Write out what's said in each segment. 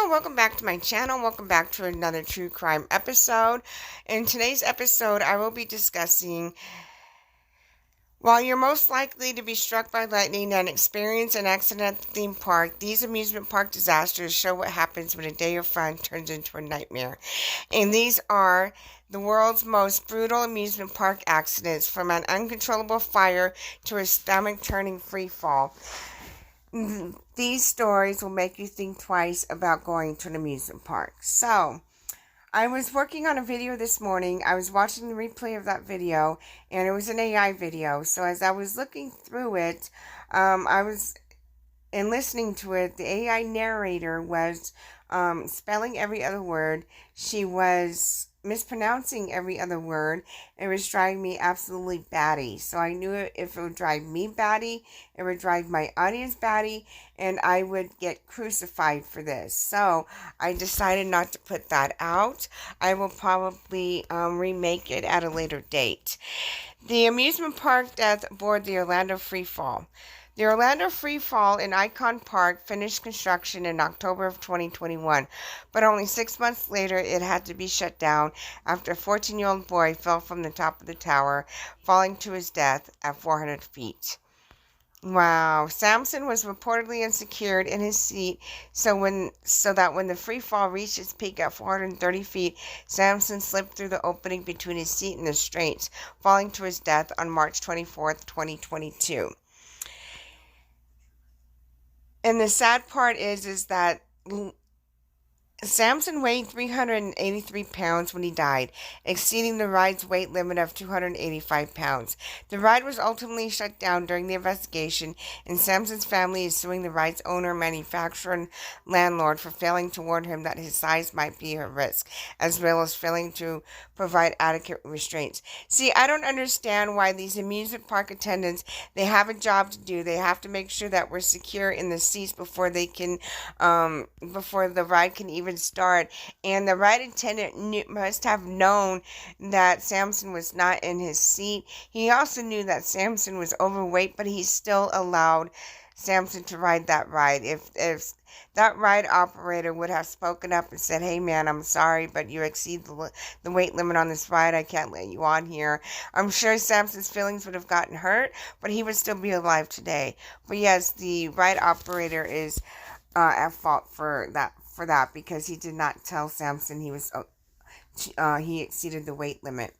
Hello, welcome back to my channel. Welcome back to another true crime episode. In today's episode, I will be discussing while you're most likely to be struck by lightning and experience an accident at the theme park, these amusement park disasters show what happens when a day of fun turns into a nightmare. And these are the world's most brutal amusement park accidents, from an uncontrollable fire to a stomach-turning free fall. These stories will make you think twice about going to an amusement park. So, I was working on a video this morning. I was watching the replay of that video, and it was an AI video. So as I was looking through it, and listening to it, the AI narrator was spelling every other word. She was mispronouncing every other word. It was driving me absolutely batty. So I knew if it would drive me batty, it would drive my audience batty, and I would get crucified for this. So I decided not to put that out. I will probably remake it at a later date. The amusement park death aboard the Orlando Freefall. The Orlando Freefall in Icon Park finished construction in October of 2021, but only 6 months later it had to be shut down after a 14-year-old boy fell from the top of the tower, falling to his death at 400 feet. Wow. Samson was reportedly unsecured in his seat, so that when the free fall reached its peak at 430 feet, Samson slipped through the opening between his seat and the straits, falling to his death on March 24th, 2022. And the sad part is that Samson weighed 383 pounds when he died, exceeding the ride's weight limit of 285 pounds. The ride was ultimately shut down during the investigation, and Samson's family is suing the ride's owner, manufacturer, and landlord for failing to warn him that his size might be a risk, as well as failing to provide adequate restraints. See, I don't understand why these amusement park attendants, they have a job to do. They have to make sure that we're secure in the seats before they can, before the ride can even start. And the ride attendant must have known that Samson was not in his seat. He also knew that Samson was overweight, but he still allowed Samson to ride that ride. If that ride operator would have spoken up and said, "Hey man, I'm sorry, but you exceed the weight limit on this ride. I can't let you on here," I'm sure Samson's feelings would have gotten hurt, but he would still be alive today. But yes, the ride operator is at fault for that because he did not tell Samson he exceeded the weight limit.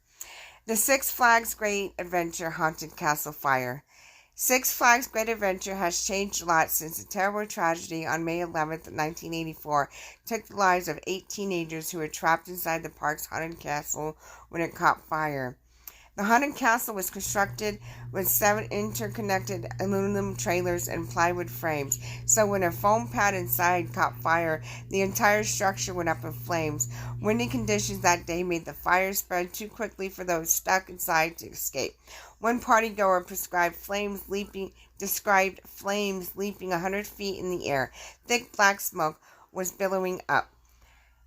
The Six Flags Great Adventure Haunted Castle Fire. Six Flags Great Adventure has changed a lot since a terrible tragedy on May 11th, 1984 took the lives of 8 teenagers who were trapped inside the park's haunted castle when it caught fire. The haunted castle was constructed with 7 interconnected aluminum trailers and plywood frames, so when a foam pad inside caught fire, the entire structure went up in flames. Windy conditions that day made the fire spread too quickly for those stuck inside to escape. One partygoer described flames leaping 100 feet in the air. Thick black smoke was billowing up.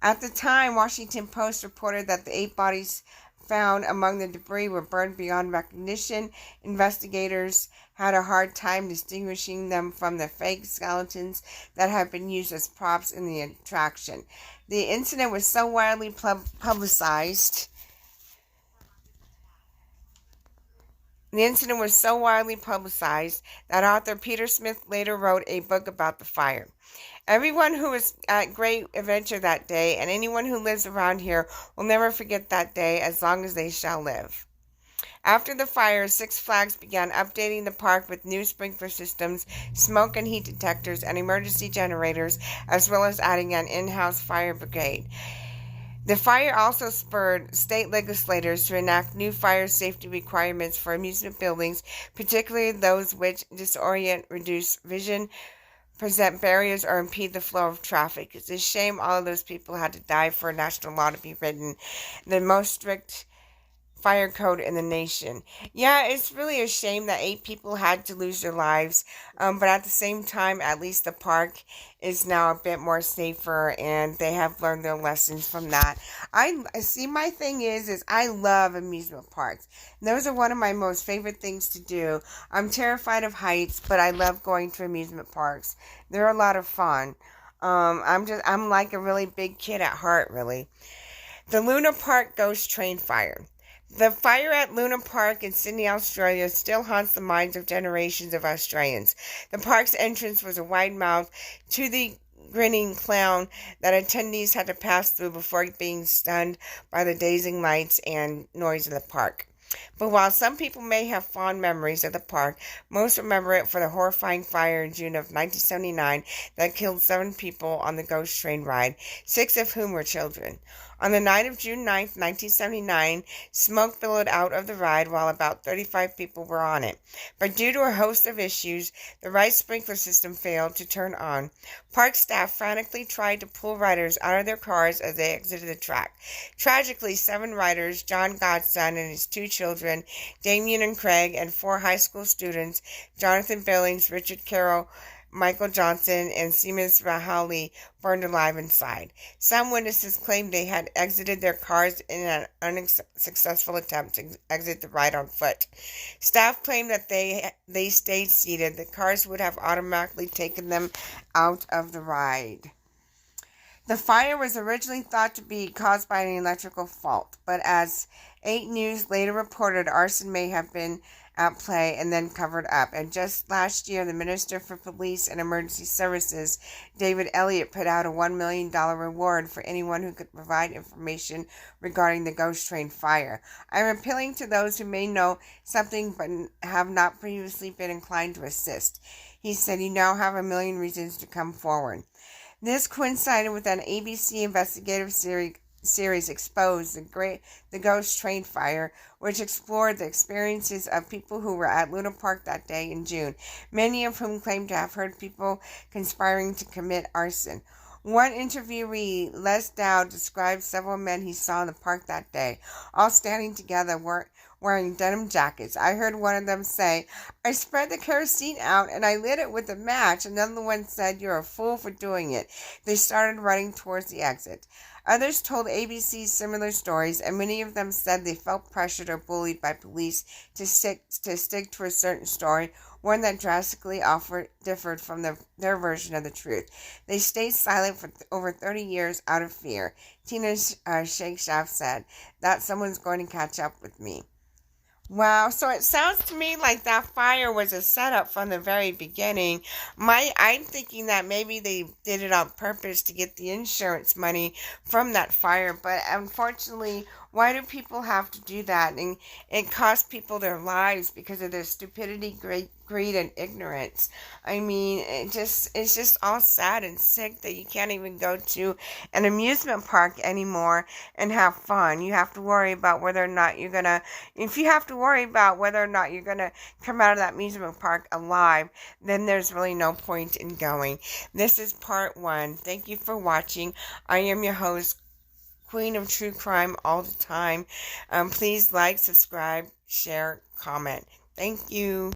At the time, Washington Post reported that the 8 bodies found among the debris were burned beyond recognition. Investigators had a hard time distinguishing them from the fake skeletons that had been used as props in the attraction. The incident was so widely publicized. That author Peter Smith later wrote a book about the fire. Everyone who was at Great Adventure that day, and anyone who lives around here, will never forget that day as long as they shall live. After the fire, Six Flags began updating the park with new sprinkler systems, smoke and heat detectors, and emergency generators, as well as adding an in-house fire brigade. The fire also spurred state legislators to enact new fire safety requirements for amusement buildings, particularly those which disorient, reduce vision, present barriers, or impede the flow of traffic. It's a shame all of those people had to die for a national law to be written. The most strict fire code in the nation. Yeah, it's really a shame that 8 people had to lose their lives, but at the same time, at least the park is now a bit more safer, and they have learned their lessons from that. I see. My thing is I love amusement parks. Those are one of my most favorite things to do. I'm terrified of heights, but I love going to amusement parks. They're a lot of fun. I'm like a really big kid at heart, really. The Luna Park Ghost Train Fire. The fire at Luna Park in Sydney, Australia still haunts the minds of generations of Australians. The park's entrance was a wide mouth to the grinning clown that attendees had to pass through before being stunned by the dazing lights and noise of the park. But while some people may have fond memories of the park, most remember it for the horrifying fire in June of 1979 that killed 7 people on the ghost train ride, 6 of whom were children. On the night of June 9, 1979, smoke billowed out of the ride while about 35 people were on it. But due to a host of issues, the ride sprinkler system failed to turn on. Park staff frantically tried to pull riders out of their cars as they exited the track. Tragically, 7 riders, John Godson and his 2 children, Damien and Craig, and 4 high school students, Jonathan Billings, Richard Carroll, Michael Johnson, and Seamus Rahali, burned alive inside. Some witnesses claimed they had exited their cars in an unsuccessful attempt to exit the ride on foot. Staff claimed that they stayed seated. The cars would have automatically taken them out of the ride. The fire was originally thought to be caused by an electrical fault, but as 8 News later reported, arson may have been at play and then covered up. And just last year, the Minister for Police and Emergency Services, David Elliott, put out a $1 million reward for anyone who could provide information regarding the ghost train fire. I'm appealing to those who may know something but have not previously been inclined to assist. He said, "You now have a million reasons to come forward." This coincided with an ABC investigative series Exposed, the Ghost Train Fire, which explored the experiences of people who were at Luna Park that day in June, many of whom claimed to have heard people conspiring to commit arson. One interviewee, Les Dowd, described several men he saw in the park that day, all standing together wearing denim jackets. I heard one of them say, "I spread the kerosene out and I lit it with a match." Another one said, "You're a fool for doing it." They started running towards the exit. Others told ABC similar stories, and many of them said they felt pressured or bullied by police to stick to a certain story, one that drastically differed from their version of the truth. They stayed silent for over 30 years out of fear. Tina Shakeshaft said, "That someone's going to catch up with me." Wow, so it sounds to me like that fire was a setup from the very beginning. I'm thinking that maybe they did it on purpose to get the insurance money from that fire, but unfortunately, why do people have to do that? And it costs people their lives because of their stupidity, greed, and ignorance. I mean, it's just all sad and sick that you can't even go to an amusement park anymore and have fun. You have to worry about whether or not you're gonna, if you have to worry about whether or not you're gonna come out of that amusement park alive, then there's really no point in going. This is part 1. Thank you for watching. I am your host, Queen of True Crime all the time. Please like, subscribe, share, comment. Thank you.